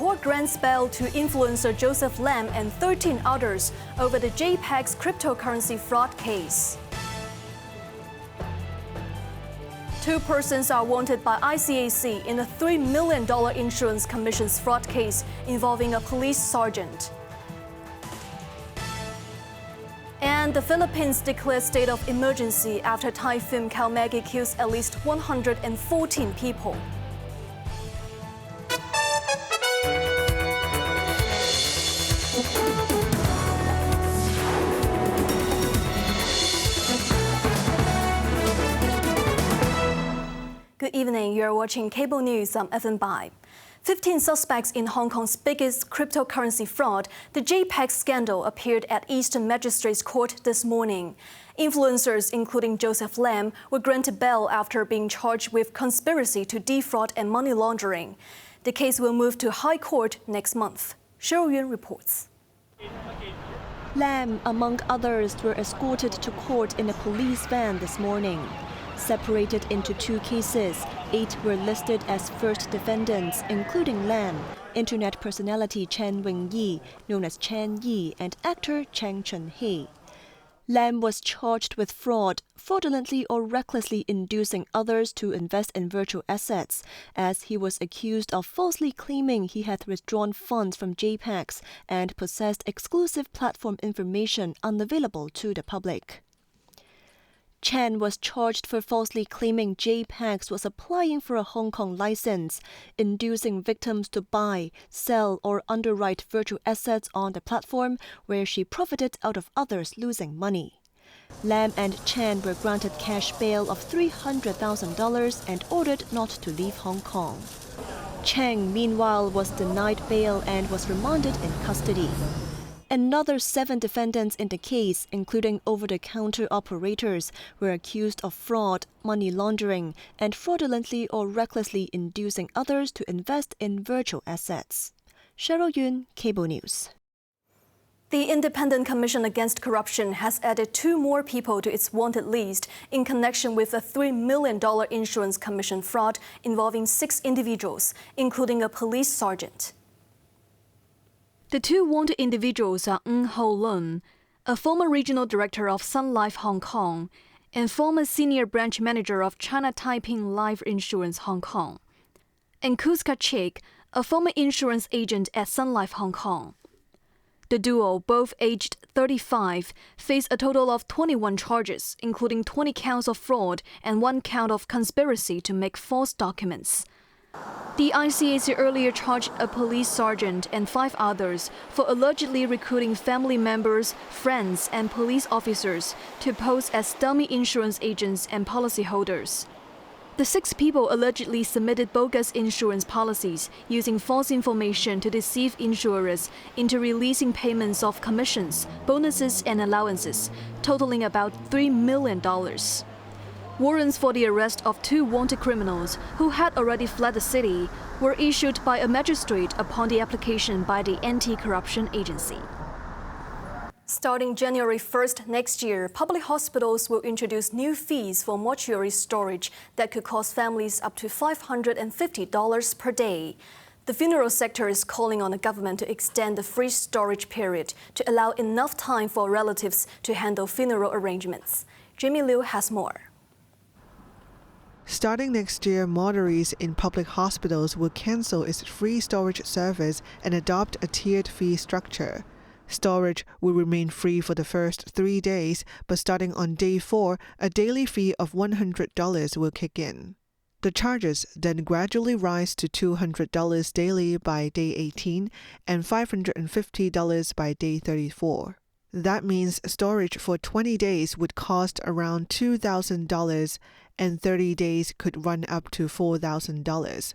court grants bail to influencer Joseph Lam and 13 others over the JPEX cryptocurrency fraud case. 2 persons are wanted by ICAC in a $3 million insurance commissions fraud case involving a police sergeant. And the Philippines declared state of emergency after Typhoon Kalmaegi kills at least 114 people. Good evening, you're watching Cable News. I'm Evan Bai. 15 suspects in Hong Kong's biggest cryptocurrency fraud, the JPEX scandal, appeared at Eastern Magistrates Court this morning. Influencers, including Joseph Lam, were granted bail after being charged with conspiracy to defraud and money laundering. The case will move to High Court next month. Cheryl Yuen reports. Lam, among others, were escorted to court in a police van this morning. Separated into 2 cases, 8 were listed as first defendants, including Lam, internet personality Chen Wing-yi, known as Chen Yi, and actor Chang Chun-hee. Lam was charged with fraudulently or recklessly inducing others to invest in virtual assets, as he was accused of falsely claiming he had withdrawn funds from JPEX and possessed exclusive platform information unavailable to the public. Chen was charged for falsely claiming JPEX was applying for a Hong Kong license, inducing victims to buy, sell, or underwrite virtual assets on the platform where she profited out of others losing money. Lam and Chen were granted cash bail of $300,000 and ordered not to leave Hong Kong. Cheng, meanwhile, was denied bail and was remanded in custody. Another 7 defendants in the case, including over-the-counter operators, were accused of fraud, money laundering, and fraudulently or recklessly inducing others to invest in virtual assets. Cheryl Yuen, Cable News. The Independent Commission Against Corruption has added 2 more people to its wanted list in connection with a $3 million insurance commission fraud involving 6 individuals, including a police sergeant. The 2 wanted individuals are Ng Ho Lun, a former regional director of Sun Life Hong Kong, and former senior branch manager of China Taiping Life Insurance Hong Kong, and Kuska Chik, a former insurance agent at Sun Life Hong Kong. The duo, both aged 35, face a total of 21 charges, including 20 counts of fraud and 1 count of conspiracy to make false documents. The ICAC earlier charged a police sergeant and 5 others for allegedly recruiting family members, friends, and police officers to pose as dummy insurance agents and policyholders. The 6 people allegedly submitted bogus insurance policies using false information to deceive insurers into releasing payments of commissions, bonuses, and allowances, totaling about $3 million. Warrants for the arrest of 2 wanted criminals who had already fled the city were issued by a magistrate upon the application by the Anti-Corruption Agency. Starting January 1st next year, public hospitals will introduce new fees for mortuary storage that could cost families up to $550 per day. The funeral sector is calling on the government to extend the free storage period to allow enough time for relatives to handle funeral arrangements. Jimmy Liu has more. Starting next year, mortuaries in public hospitals will cancel its free storage service and adopt a tiered fee structure. Storage will remain free for the first 3 days, but starting on day 4, a daily fee of $100 will kick in. The charges then gradually rise to $200 daily by day 18 and $550 by day 34. That means storage for 20 days would cost around $2,000 and 30 days could run up to $4,000.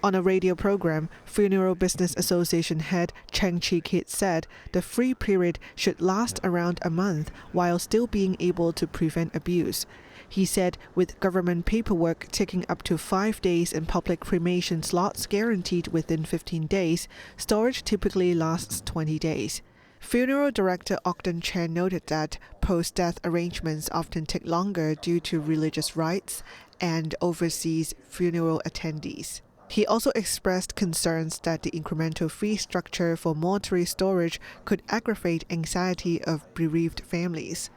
On a radio program, Funeral Business Association head Cheng Chi-kit said the free period should last around a month while still being able to prevent abuse. He said with government paperwork taking up to 5 days and public cremation slots guaranteed within 15 days, storage typically lasts 20 days. Funeral director Ogden Chen noted that post-death arrangements often take longer due to religious rites and overseas funeral attendees. He also expressed concerns that the incremental fee structure for mortuary storage could aggravate anxiety of bereaved families.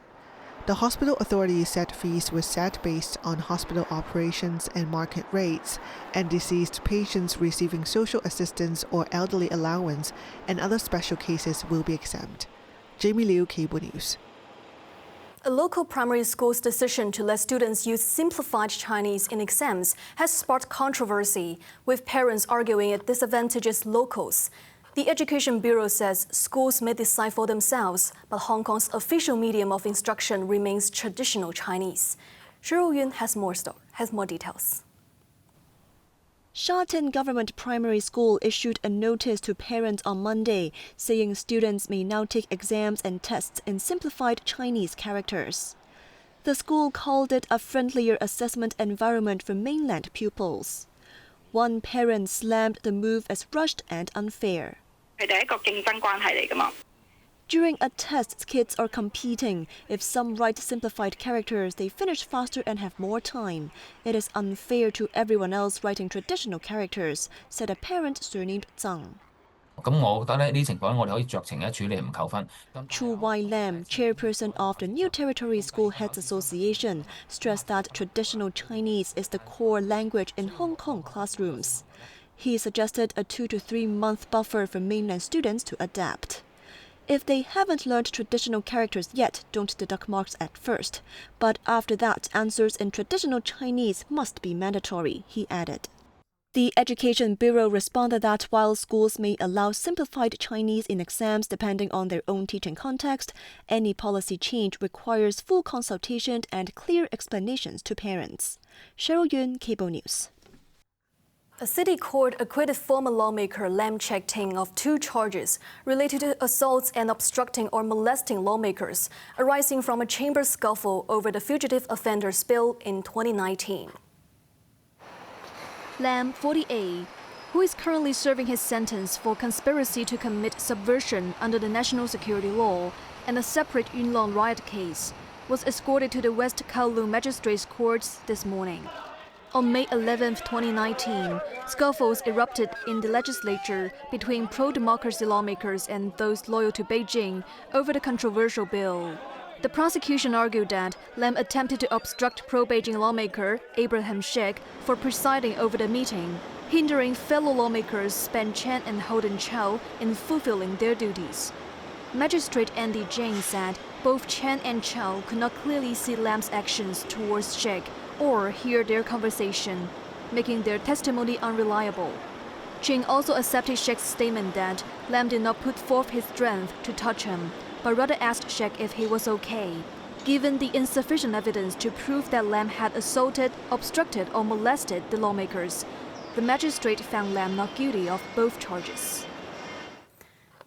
The hospital authority said fees were set based on hospital operations and market rates, and deceased patients receiving social assistance or elderly allowance and other special cases will be exempt. Jamie Liu, Cable News. A local primary school's decision to let students use Simplified Chinese in exams has sparked controversy, with parents arguing it disadvantages locals. The Education Bureau says schools may decide for themselves, but Hong Kong's official medium of instruction remains traditional Chinese. Cheryl Yun has more details. Sha Tin Government Primary School issued a notice to parents on Monday, saying students may now take exams and tests in simplified Chinese characters. The school called it a friendlier assessment environment for mainland pupils. One parent slammed the move as rushed and unfair. During a test, kids are competing. If some write simplified characters, they finish faster and have more time. It is unfair to everyone else writing traditional characters, said a parent surnamed Zhang. Chu Wai Lam, chairperson of the New Territory School Heads Association, stressed that traditional Chinese is the core language in Hong Kong classrooms. He suggested a 2 to 3 month buffer for mainland students to adapt. If they haven't learned traditional characters yet, don't deduct marks at first. But after that, answers in traditional Chinese must be mandatory, he added. The Education Bureau responded that while schools may allow simplified Chinese in exams depending on their own teaching context, any policy change requires full consultation and clear explanations to parents. Cheryl Yun, Cable News. A city court acquitted former lawmaker Lam Chek-ting of 2 charges related to assaults and obstructing or molesting lawmakers arising from a chamber scuffle over the Fugitive Offenders Bill in 2019. Lam, 48, who is currently serving his sentence for conspiracy to commit subversion under the national security law and a separate Yuen Long riot case, was escorted to the West Kowloon Magistrates Courts this morning. On May 11, 2019, scuffles erupted in the legislature between pro-democracy lawmakers and those loyal to Beijing over the controversial bill. The prosecution argued that Lam attempted to obstruct pro-Beijing lawmaker Abraham Sheik for presiding over the meeting, hindering fellow lawmakers Ben Chen and Holden Chow in fulfilling their duties. Magistrate Andy Jane said both Chen and Chow could not clearly see Lam's actions towards Sheik or hear their conversation, making their testimony unreliable. Jing also accepted Sheik's statement that Lam did not put forth his strength to touch him, but rather asked Sheik if he was okay, given the insufficient evidence to prove that Lam had assaulted, obstructed or molested the lawmakers. The magistrate found Lam not guilty of both charges.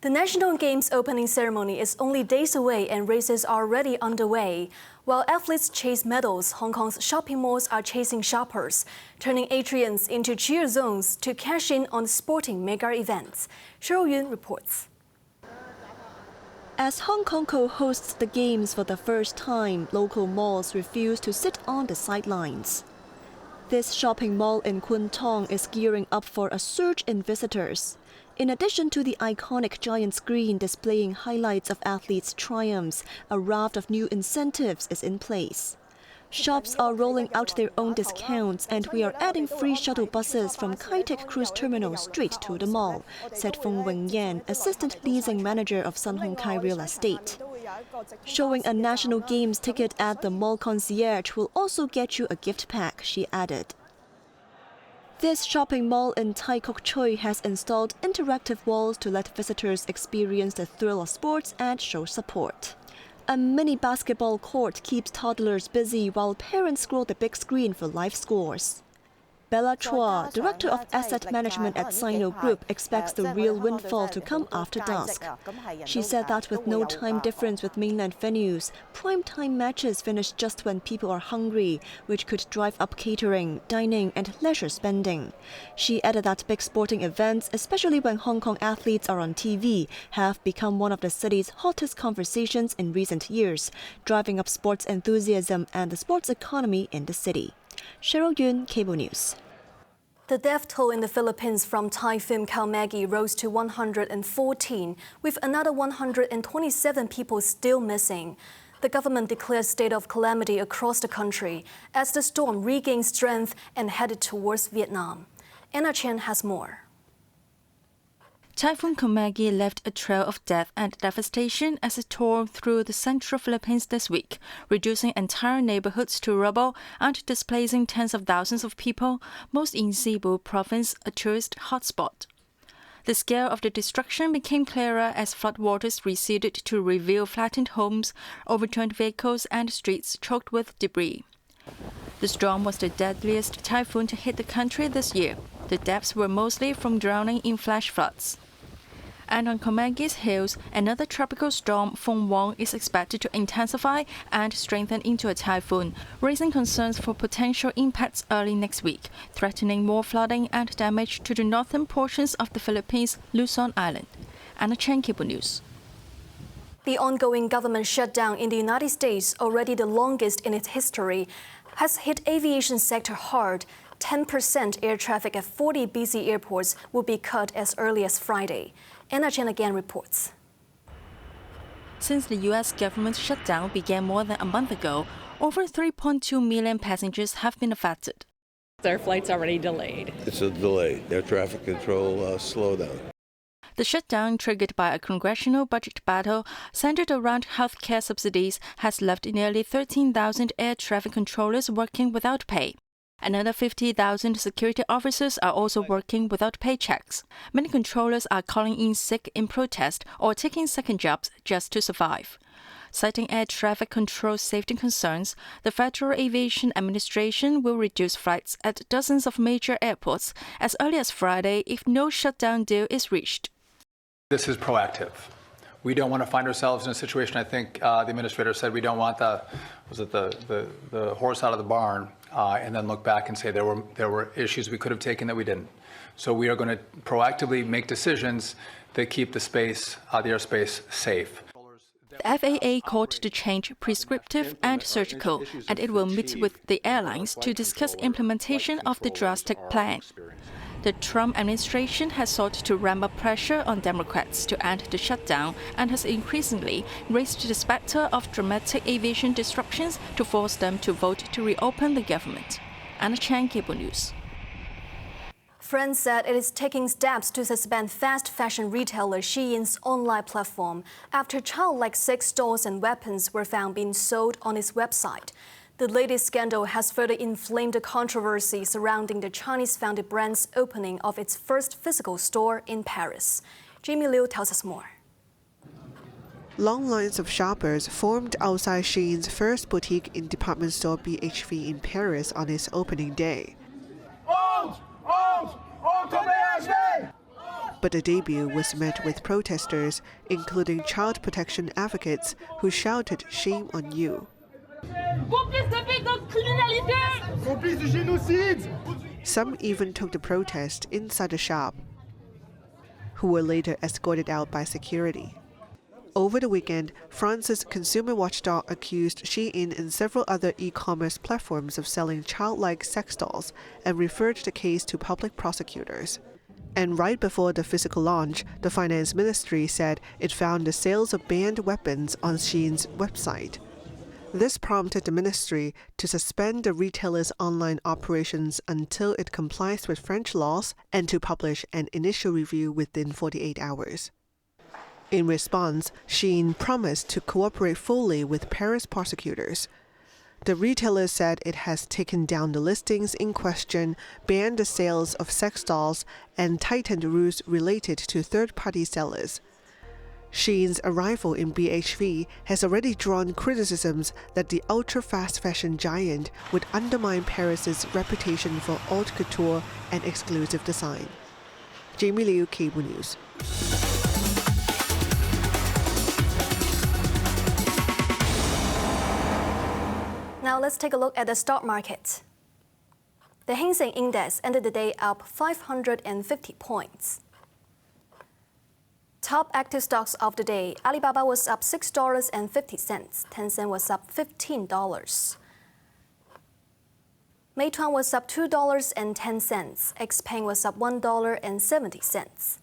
The National Games opening ceremony is only days away and races are already underway. While athletes chase medals, Hong Kong's shopping malls are chasing shoppers, turning atriums into cheer zones to cash in on sporting mega events. Cheryl Yun reports. As Hong Kong co-hosts the Games for the first time, local malls refuse to sit on the sidelines. This shopping mall in Kwun Tong is gearing up for a surge in visitors. In addition to the iconic giant screen displaying highlights of athletes' triumphs, a raft of new incentives is in place. Shops are rolling out their own discounts, and we are adding free shuttle buses from Kai Tak Cruise Terminal straight to the mall, said Feng Wenyan, assistant leasing manager of Sun Hung Kai Real Estate. Showing a National Games ticket at the mall concierge will also get you a gift pack, she added. This shopping mall in Tai Kok Tsui has installed interactive walls to let visitors experience the thrill of sports and show support. A mini basketball court keeps toddlers busy while parents scroll the big screen for live scores. Bella Chua, director of asset management at Sino Group, expects the real windfall to come after dusk. She said that with no time difference with mainland venues, prime-time matches finish just when people are hungry, which could drive up catering, dining and leisure spending. She added that big sporting events, especially when Hong Kong athletes are on TV, have become one of the city's hottest conversations in recent years, driving up sports enthusiasm and the sports economy in the city. Cheryl Yun, Cable News. The death toll in the Philippines from Typhoon Kalmaegi rose to 114, with another 127 people still missing. The government declared state of calamity across the country as the storm regained strength and headed towards Vietnam. Anna Chen has more. Typhoon Kalmaegi left a trail of death and devastation as it tore through the central Philippines this week, reducing entire neighborhoods to rubble and displacing tens of thousands of people, most in Cebu province, a tourist hotspot. The scale of the destruction became clearer as floodwaters receded to reveal flattened homes, overturned vehicles and streets choked with debris. The storm was the deadliest typhoon to hit the country this year. The deaths were mostly from drowning in flash floods. And on Kalmaagi's heels, another tropical storm, Feng Wang, is expected to intensify and strengthen into a typhoon, raising concerns for potential impacts early next week, threatening more flooding and damage to the northern portions of the Philippines' Luzon Island. Anna Chen, Cable News. The ongoing government shutdown in the United States, already the longest in its history, has hit aviation sector hard. 10% air traffic at 40 BC airports will be cut as early as Friday. Anna Chen again reports. Since the U.S. government shutdown began more than a month ago, over 3.2 million passengers have been affected. Their flight's already delayed. It's a delay. Their traffic control slowdown. The shutdown, triggered by a congressional budget battle centered around healthcare subsidies, has left nearly 13,000 air traffic controllers working without pay. Another 50,000 security officers are also working without paychecks. Many controllers are calling in sick in protest or taking second jobs just to survive. Citing air traffic control safety concerns, the Federal Aviation Administration will reduce flights at dozens of major airports as early as Friday if no shutdown deal is reached. This is proactive. We don't want to find ourselves in a situation, I think the administrator said, we don't want the horse out of the barn and then look back and say there were issues we could have taken that we didn't. So we are going to proactively make decisions that keep the airspace safe. The FAA called the change prescriptive and surgical, and it will meet with the airlines to discuss implementation of the drastic plan. The Trump administration has sought to ramp up pressure on Democrats to end the shutdown and has increasingly raised the specter of dramatic aviation disruptions to force them to vote to reopen the government. Anna Chan, Cable News. France said it is taking steps to suspend fast fashion retailer Shein's online platform after childlike sex dolls and weapons were found being sold on its website. The latest scandal has further inflamed the controversy surrounding the Chinese-founded brand's opening of its first physical store in Paris. Jamie Liu tells us more. Long lines of shoppers formed outside Shein's first boutique in department store BHV in Paris on its opening day. But the debut was met with protesters, including child protection advocates, who shouted "Shame on you." Some even took the protest inside the shop, who were later escorted out by security. Over the weekend, France's consumer watchdog accused Shein and several other e-commerce platforms of selling childlike sex dolls and referred the case to public prosecutors. And right before the physical launch, the finance ministry said it found the sales of banned weapons on Shein's website. This prompted the ministry to suspend the retailer's online operations until it complies with French laws and to publish an initial review within 48 hours. In response, Shein promised to cooperate fully with Paris prosecutors. The retailer said it has taken down the listings in question, banned the sales of sex dolls, and tightened rules related to third-party sellers. Shein's arrival in BHV has already drawn criticisms that the ultra-fast fashion giant would undermine Paris's reputation for haute couture and exclusive design. Jamie Liu, Cable News. Now let's take a look at the stock market. The Hang Seng Index ended the day up 550 points. Top active stocks of the day: Alibaba was up $6.50, Tencent was up $15. Meituan was up $2.10, XPeng was up $1.70.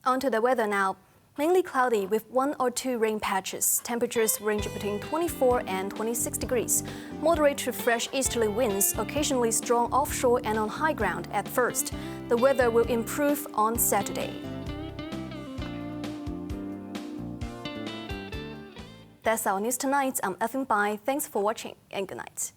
On to the weather now. Mainly cloudy with 1 or 2 rain patches. Temperatures range between 24 and 26 degrees. Moderate to fresh easterly winds, occasionally strong offshore and on high ground at first. The weather will improve on Saturday. That's our news tonight. I'm Effin Bai. Thanks for watching and good night.